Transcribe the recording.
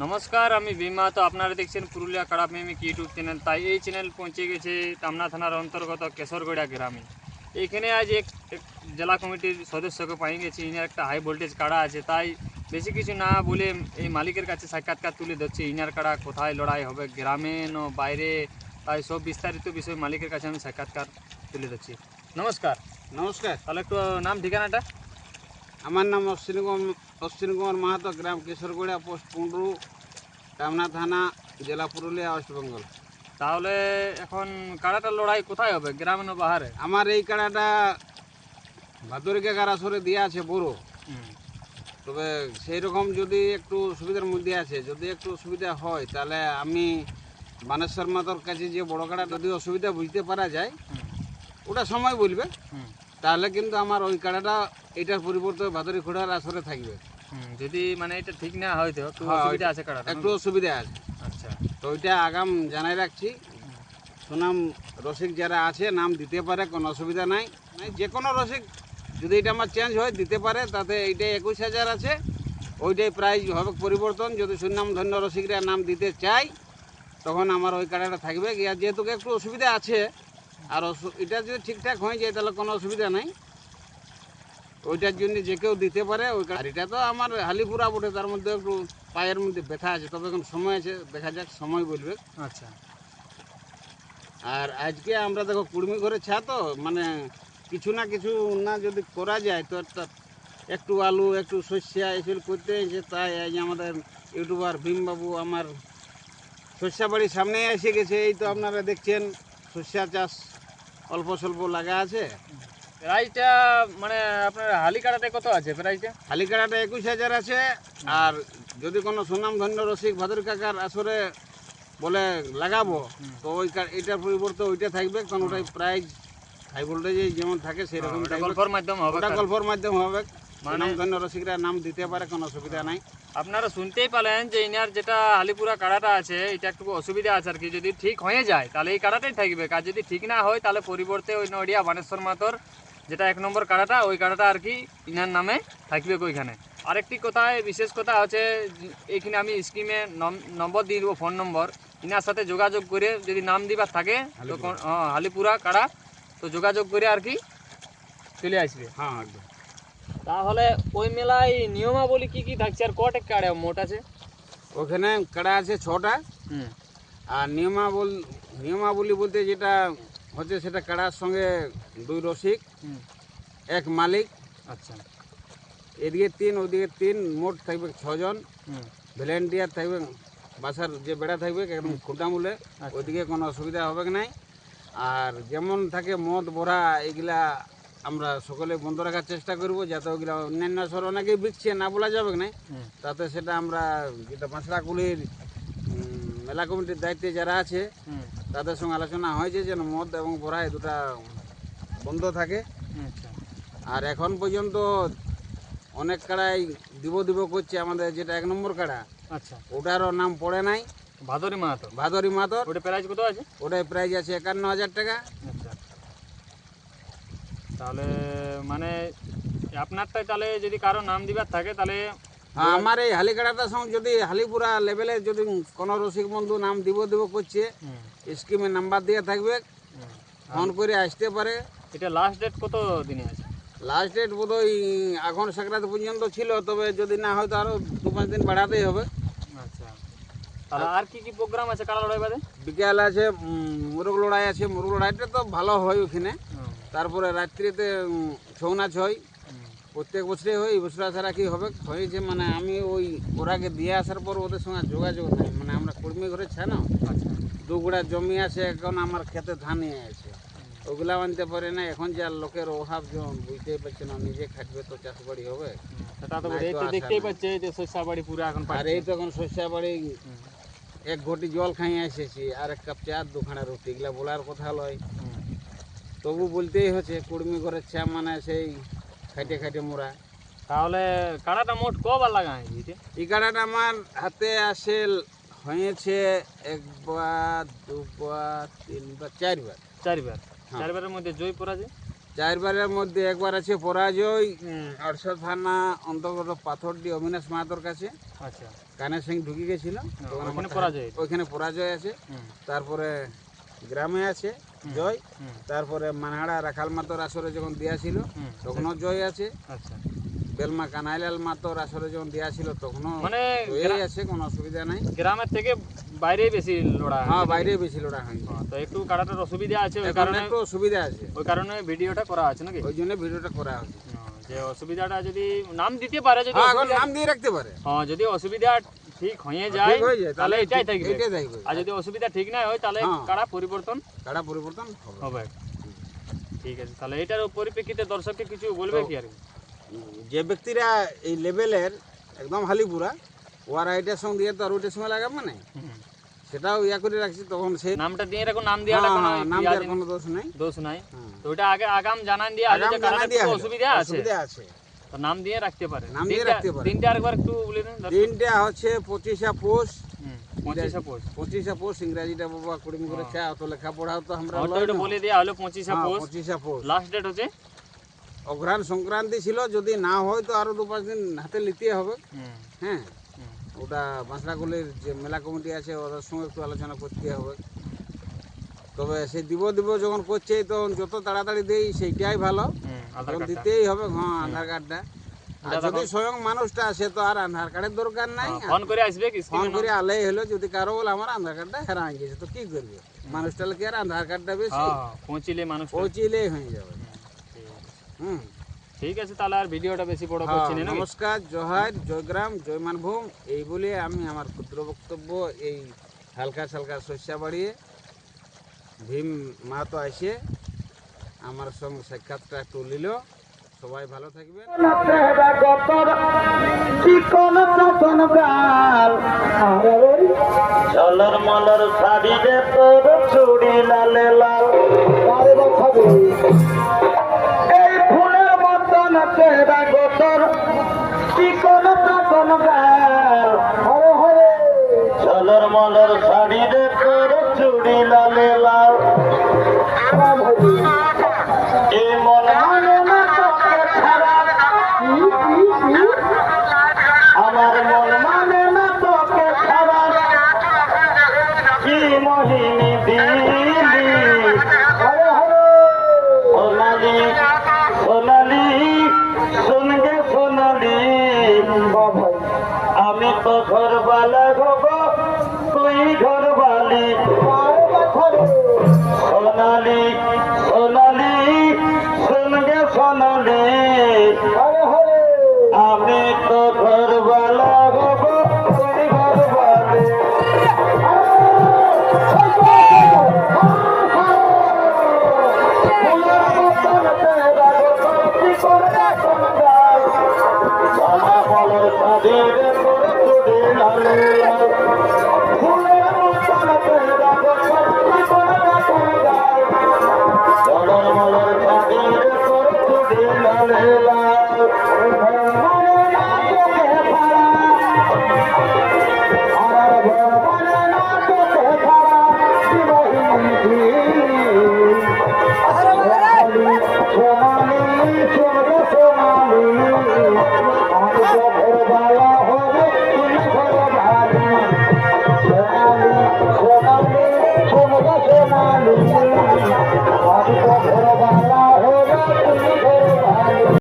নমস্কার, আমি ভীমা। তো আপনারা দেখছেন পুরুলিয়া কাড়া প্রেমিক ইউটিউব চ্যানেল। তাই এই চ্যানেল পৌঁছে গেছে টামনা থানার অন্তর্গত কেশরগড়া গ্রামে। এইখানে আজ এক জেলা কমিটির সদস্যকে পাই গেছি। ইনার একটা হাই ভোল্টেজ কাড়া আছে, তাই বেশি কিছু না বলে এই মালিকের কাছে সাক্ষাৎকার তুলে ধরছি। ইনার কাড়া কোথায় লড়াই হবে, গ্রামে না বাইরে, তাই সব বিস্তারিত বিষয় মালিকের কাছে আমি সাক্ষাৎকার তুলে ধরছি। নমস্কার। নমস্কার, তাহলে একটু নাম ঠিকানাটা। আমার নাম অশ্বিনী কুমার মাহাতো, গ্রাম কেশরগড়িয়া, পোস্ট পুন্ডরু, টামনা থানা, জেলা পুরুলিয়া, ওয়েস্ট বেঙ্গল। তাহলে এখন কাড়াটার লড়াই কোথায় হবে, গ্রামে না বাহারে? আমার এই কাড়াটা ভাদরিকা কারাসরে দিয়ে আছে বড়, তবে সেই রকম যদি একটু সুবিধার মধ্যে আছে, যদি একটু সুবিধা হয় তাহলে আমি বানেশ্বর মাতার কাছে যে বড় কাড়া যদি অসুবিধা বুঝতে পারা যায়, ওটা সময় বলবে, তাহলে কিন্তু আমার ওই কাড়াটা এটার পরিবর্তে ভাদরি খোড়ার আসরে থাকবে। যদি মানে এটা ঠিক না হয়তো একটু হ্যাঁ, অসুবিধা আছে কাড়াটা। একটু অসুবিধা আছে, আচ্ছা, তো ওইটা আগাম জানাই রাখছি। সুনাম রসিক যারা আছে নাম দিতে পারে, কোনো অসুবিধা নাই। যে কোনো রসিক যদি এটা আমার চেঞ্জ হয় দিতে পারে, তাতে এইটাই 21,000 আছে, ওইটাই প্রাইজ হবে পরিবর্তন। যদি সুনাম ধন্য রসিকরা নাম দিতে চাই তখন আমার ওই কাড়াটা থাকবে। আর যেহেতু একটু অসুবিধা আছে, আর এটা যদি ঠিকঠাক হয়ে যায় তাহলে কোনো অসুবিধা নাই, ওইটার জন্য যে কেউ দিতে পারে ওই। আর এটা তো আমার হালিপুরা বটে, তার মধ্যে একটু পায়ের মধ্যে ব্যথা আছে, তবে এখন সময় আছে, দেখা যাক সময় বলবে। আচ্ছা। আর আজকে আমরা দেখো কুড়মি ঘরে ছা, তো মানে কিছু না কিছু না যদি করা যায় তো একটু আলু একটু শস্যা এসব করতে হয়েছে। তাই আজ আমাদের ইউটিউবার ভীমবাবু আমার শস্যা বাড়ির সামনে এসে গেছে। এই তো আপনারা দেখছেন শস্যা চাষ অল্প স্বল্প লাগা আছে। প্রাইসটা মানে আপনার হালি কাড়াটা কত আছে প্রাইসটা? হালি কাড়াটা 21,000 আছে। আর যদি কোনো সুনাম ধন্য রসিক ভাদুর কাকার আসরে বলে লাগাবো, তো ওই এটার পরিবর্তে ওইটা থাকবে, কারণ ওটাই প্রাইজ হাই ভোল্টেজে যেমন থাকে সেরকম গল্পের মাধ্যমে হবে, ওটা গল্পের মাধ্যমে হবে। মানে সুনাম ধন্য রসিকরা নাম দিতে পারে, কোনো অসুবিধা নাই। আপনারা শুনতেই পেলেন যে ইনার যেটা আলিপুরা কাড়াটা আছে এটা একটু অসুবিধা আছে আর কি। যদি ঠিক হয়ে যায় তাহলে এই কাড়াটাই থাকবে, আর যদি ঠিক না হয় তাহলে পরিবর্তে ওই নডিয়া বানেশ্বর মাতর যেটা 1 নম্বর কাড়াটা, ওই কাড়াটা আর কি ইনার নামে থাকবে ওইখানে। আরেকটি কথায় বিশেষ কথা আছে, এইখানে আমি স্কিমে নম্বর দিয়ে দেবো, ফোন নম্বর। ইনার সাথে যোগাযোগ করে যদি নাম দিবার থাকে তো হালিপুরা কাড়া, তো যোগাযোগ করে আর কি চলে আসবে। হ্যাঁ, একদম। তাহলে ওই মেলায় নিয়মাবলী কি কি থাকছে, আর কটা কাড়া মোট আছে? ওখানে কাড়া আছে 6টা। আর নিয়মাবলী বলতে যেটা হচ্ছে সেটা কাড়ার সঙ্গে 2 রসিক, 1 মালিক। আচ্ছা। এদিকে 3 ওদিকে 3, মোট থাকবে 6 জন। ভলেন্টিয়ার থাকবে, বাসার যে বেড়া থাকবে একদম খুঁটা মূলে, ওইদিকে কোনো অসুবিধা হবে নাই। আর যেমন থাকে মদ ভরা এগুলা আমরা সকলে বন্ধ রাখার চেষ্টা করব, যাতে ওগুলা অন্যান্য শহর অনেকেই বিকছে, না বলা যাবে না, তাতে সেটা আমরা যেটা বাঁশড়াকুলির মেলা কমিটির দায়িত্বে যারা আছে তাদের সঙ্গে আলোচনা হয়েছে যেন মদ এবং ভরা এই দুটা বন্ধ থাকে। আর এখন পর্যন্ত অনেক কাড়াই দিব করছে, আমাদের যেটা 1 নম্বর কাড়া, আচ্ছা, ওটারও নাম পড়ে নাই। ভাদরি মাহাতো। ভাদরি মাহাতো, ওটা প্রাইস কত আছে? ওটার প্রাইস আছে 51,000 টাকা। আচ্ছা, তাহলে মানে আপনারটাই, তাহলে যদি কারো নাম দিবার থাকে তাহলে আমার এই হালিকাড়াটার সঙ্গে যদি হালিপুরা লেভেলে যদি কোনো রসিক বন্ধু নাম দিব করছে, স্কিমে নাম্বার দিয়ে থাকবে, ফোন করে আসতে পারে। এটা লাস্ট ডেট কত দিনে আছে? লাস্ট ডেট বোধহয় আগুন সংক্রান্তি পর্যন্ত ছিল, তবে যদি না হয় তো আরও 2-5 দিন বাড়াতেই হবে। আচ্ছা, তাহলে আর কি কি প্রোগ্রাম আছে কাড়া লড়াই বাদে? বিকেল আছে মুরগ লড়াই আছে, মুরগ লড়াইটা তো ভালো হয় ওখানে। তারপরে রাত্রিতে ছৌ নাচ হয়, প্রত্যেক বছরে হয়। এই বছর ছাড়া কি হবে হয়েছে, মানে আমি ওই ওরাকে দিয়ে আসার পর ওদের সঙ্গে যোগাযোগ নাই, মানে আমরা কুড়মি ঘরে ছানো। আচ্ছা, 2 গুড়া জমি আছে, এখন আমার খেতে ধান নিয়ে আছে, ওগুলা আনতে পারে না। এখন যা লোকের অভাব, যেমন বুঝতেই পারছে না, নিজে খাটবে তো চাষ বাড়ি হবে। সেটা তো এই তো দেখতেই পাচ্ছে যে শস্যা বাড়ি পুরো এখন। আর এই তো এখন শস্যা বাড়ি 1 ঘটি জল খাইয়ে এসেছি, আর 1 কাপ চা, 2খানা রুটি, এগুলা বলার কথা লয়, তবু বলতেই হচ্ছে। কুড়মি ঘরের চা মানে সেই খাইটে খাইটে মোরা। তাহলে কাড়াটা মোট কবার লাগা হয়েছে? এই কাড়াটা আমার হাতে আসে হয়েছে 1 বার 2 বার 3 বার 4 বার। 4 বার। 4 বারের মধ্যে জয় পড়া যায়? চারবারের মধ্যে একবার আছে পরাজয় আরশা থানা অন্তর্গত পাথরডি অবিনাশ মাহাতোর কাছে। আচ্ছা, কানের সিং ঢুকে গেছিল, তখন ওখানে আমার পরাজয়। ওইখানে পরাজয় আছে। হুম, তারপরে গ্রামে আছে জয়। হুম, তারপরে মানহাড়া রাখাল মাতোর আসরে যখন দেওয়া ছিল হুম, তখনও জয় আছে। আচ্ছা। বেলমা কানাইলাল মাতোর আসরে যখন দেওয়া ছিল তখনও মানে জয়ই আছে, কোনো অসুবিধা নাই। গ্রামের থেকে বাইরেই বেশি লড়া হয়। হ্যাঁ, বাইরে বেশি লড়া হয়নি। হ্যাঁ, তো একটু কাড়াটার অসুবিধা আছে, ওই এখন কারণে একটু অসুবিধা আছে, ভিডিওটা করা আছে নাকি? ওই জন্য ভিডিওটা করা হচ্ছে। যে অসুবিধাটা যদি নাম দিতে পারে, যদি হ্যাঁ, এখন অসুবিধা- নাম দিয়ে রাখতে পারে। হ্যাঁ, যদি অসুবিধা ঠিক হয়ে যায় ঠিক হয়ে যায় তাহলে এটাই থাকবে। এটাই থাকবে। আর যদি অসুবিধা ঠিক না হয় তাহলে হ্যাঁ। কাড়া পরিবর্তন কাড়া পরিবর্তন হবে। হবে। ঠিক আছে, তাহলে এটার পরিপ্রেক্ষিতে দর্শককে কিছু বলবে কি আর কি? যে ব্যক্তিরা এই লেভেলের একদম হালিপুরা, ওরা এটার সঙ্গে দিয়ে তো আর ওইটার সময় লাগাবে না, হুম। সেটাও ইয়া করে রাখছি। তখন সে নামটা দিয়ে রাখুন, নাম দেওয়াটা কোনো নাম ইয়া দেওয়ার দিন- কোনো দোষ নাই। দোষ নাই। হ্যাঁ। তো ওটা আগে আগাম জানান দিয়ে আগে আগাম যে জানা কাড়াটার দেয়া একটু হলো। অসুবিধা আছে, অসুবিধা আছে। তো নাম দিয়ে রাখতে পারে। নাম দিয়ে রাখতে পারে। দিনটা আরেকবার একটু বলে দিন দর্শক। দিনটা হচ্ছে 25শে পৌষ। 25 পৌষ। 25শে পৌষ, ইংরাজিটা বাবা কুড়িমি করেছে, অত লেখাপড়াও তো আমরা ওটা লয় একটু না। বলে দেওয়া হলো 25 পৌষ। 25শে পৌষ। লাস্ট ডেট হচ্ছে অঘ্রাণ সংক্রান্তি ছিল, যদি না হয় তো আরো 2-5 দিন হাতে নিতে হবে। হুম, হ্যাঁ, হুম, ওটা বাঁশড়াগুলির যে মেলা কমিটি আছে ওদের সঙ্গে একটু আলোচনা করতে হবে। তবে সেই দিব যখন করছে তখন যত তাড়াতাড়ি দেই সেইটাই ভালো। আধার তখন কার্ডটা। দিতেই হবে, হ্যাঁ, আধার কার্ডটা। আর যদি স্বয়ং মানুষটা আসে তো আর আধার কার্ডের দরকার নাই। ফোন করে আসবে কি? ফোন করে আলেই হলো, যদি কারো বলে আমার আধার কার্ডটা হেরা হয়ে গেছে তো কি করবে, মানুষটা কি আর আধার কার্ডটা বেশি, পৌঁছিলে মানুষ। পৌঁছিলেই হয়ে যাবে। হুম। ঠিক আছে, তাহলে আর ভিডিওটা বেশি বড় হ্যাঁ, করছি না নাকি? নমস্কার, জয়হার, জয়গ্রাম, জয় মানভূম, এই বলে আমি আমার ক্ষুদ্র বক্তব্য এই হালকা সালকা শস্যা বাড়িয়ে ভীম মাহাতো আসে আমার সঙ্গে সাক্ষাৎটা একটু নিল। সবাই ভালো থাকবেন। ঝলর মলর শাড়ি রে তোর চুড়ি লালে লাল, এই ফুলের মতন চেহারা গো তোর চিকন চাকন গাল। ঝলর মলর শাড়ি রে তোর চুড়ি লালে লাল, এই মন মানে না তোকে ছাড়া, আমার মন মানে না তোকে ছাড়া, কি মোহিনী দিলি সোনালি সোনালি শুনগে সোনালি, আমি তো ঘরবালা হব তুই ঘরবালি, সোনালি সোনালি শুনগে সোনালি, আমি তো ঘরবালা হব তুই ঘরবালি। ফুলের